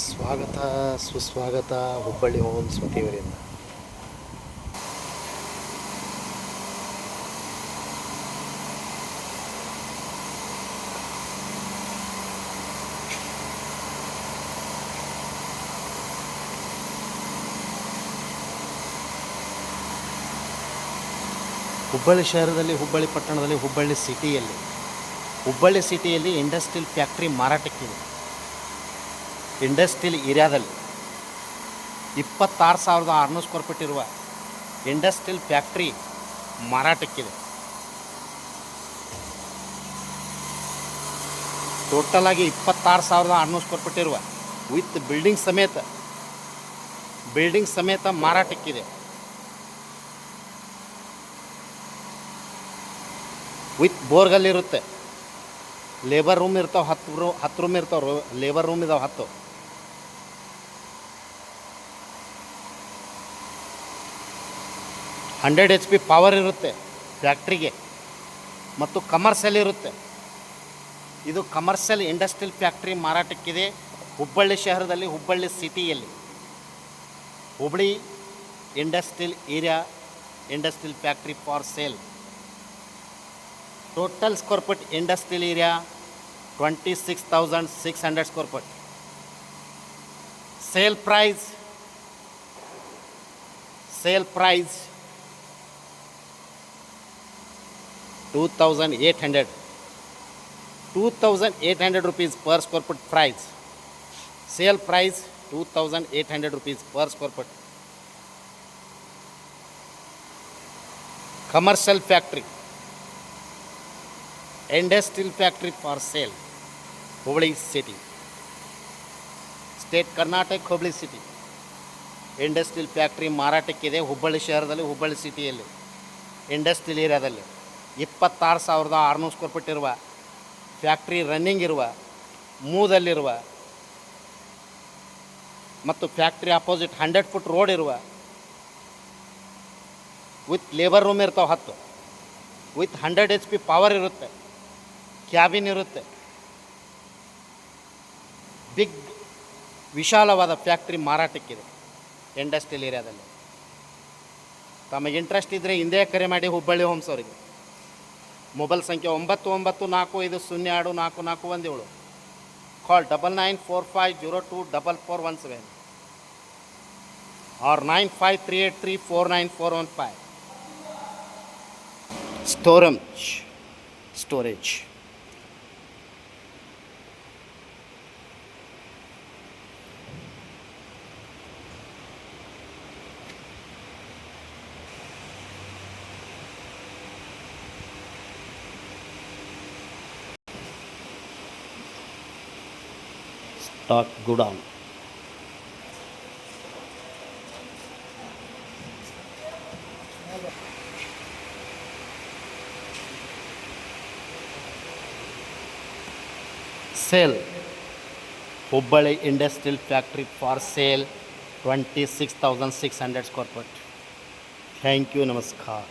ಸ್ವಾಗತ ಸುಸ್ವಾಗತ ಹುಬ್ಬಳ್ಳಿ ಹೋಮ್ಸ್ ವತಿಯವರಿಂದ. ಹುಬ್ಬಳ್ಳಿ ಶಹರದಲ್ಲಿ, ಹುಬ್ಬಳ್ಳಿ ಪಟ್ಟಣದಲ್ಲಿ, ಹುಬ್ಬಳ್ಳಿ ಸಿಟಿಯಲ್ಲಿ ಇಂಡಸ್ಟ್ರಿಯಲ್ ಫ್ಯಾಕ್ಟ್ರಿ ಮಾರಾಟಕ್ಕಿದೆ. ಇಂಡಸ್ಟ್ರಿಯಲ್ ಏರಿಯಾದಲ್ಲಿ 26,600 ಸ್ಕ್ವೇರ್ ಫೀಟ್ ಇರುವ ಇಂಡಸ್ಟ್ರಿಯಲ್ ಫ್ಯಾಕ್ಟ್ರಿ ಮಾರಾಟಕ್ಕಿದೆ. ಟೋಟಲ್ ಆಗಿ 26,600 ಸ್ಕ್ವೇರ್ ಫೀಟ್ ಇರುವ ವಿತ್ ಬಿಲ್ಡಿಂಗ್ ಸಮೇತ ಮಾರಾಟಕ್ಕಿದೆ. ವಿತ್ ಬೋರ್ಗಲ್ ಇರುತ್ತೆ. ಲೇಬರ್ ರೂಮ್ ಇರ್ತಾವೆ, 10 ರೂಮ್ ಇರ್ತಾವೆ. ಲೇಬರ್ ರೂಮ್ ಇದಾವೆ 10. ಹಂಡ್ರೆಡ್ HP ಪವರ್ ಇರುತ್ತೆ ಫ್ಯಾಕ್ಟ್ರಿಗೆ. ಮತ್ತು ಕಮರ್ಷಿಯಲ್ ಇರುತ್ತೆ. ಇದು ಕಮರ್ಷಿಯಲ್ ಇಂಡಸ್ಟ್ರಿಯಲ್ ಫ್ಯಾಕ್ಟ್ರಿ ಮಾರಾಟಕ್ಕಿದೆ ಹುಬ್ಬಳ್ಳಿ ಶಹರದಲ್ಲಿ, ಹುಬ್ಬಳ್ಳಿ ಸಿಟಿಯಲ್ಲಿ. Hubballi industrial area industrial factory for sale. Total square foot industrial area 26,600 square foot. Sale price 2,800 rupees per square foot price. Sale price 2,800 rupees per square foot. Commercial factory, industrial factory for sale, Hubballi city, state Karnataka, Hubballi city. Industrial factory ಮಾರಾಟಕ್ಕಿದೆ ಹುಬ್ಬಳ್ಳಿ ಶಹರದಲ್ಲಿ, ಹುಬ್ಬಳ್ಳಿ ಸಿಟಿಯಲ್ಲಿ, industrial ಏರಿಯಾದಲ್ಲಿ. 26,600 square feet ಇರುವ factory running ಇರುವ, ಮೂದಲ್ಲಿರುವ ಮತ್ತು factory opposite 100 foot road ಇರುವ, with labour room ಇರ್ತಾವೆ 10, ವಿತ್ 100 HP ಪವರ್ ಇರುತ್ತೆ, ಕ್ಯಾಬಿನ್ ಇರುತ್ತೆ. ಬಿಗ್ ವಿಶಾಲವಾದ ಫ್ಯಾಕ್ಟ್ರಿ ಮಾರಾಟಕ್ಕಿದೆ ಇಂಡಸ್ಟ್ರಿಯಲ್ ಏರಿಯಾದಲ್ಲಿ. ತಮಗೆ ಇಂಟ್ರೆಸ್ಟ್ ಇದ್ದರೆ ಹಿಂದೆ ಕರೆ ಮಾಡಿ ಹುಬ್ಬಳ್ಳಿ ಹೋಮ್ಸ್ ಅವರಿಗೆ. ಮೊಬೈಲ್ ಸಂಖ್ಯೆ 9945024417. Call 9945024417 or 9538349415. Storage. Stock godown. Sale. Hubballi industrial factory for sale 26,600 square feet. Thank you, ನಮಸ್ಕಾರ.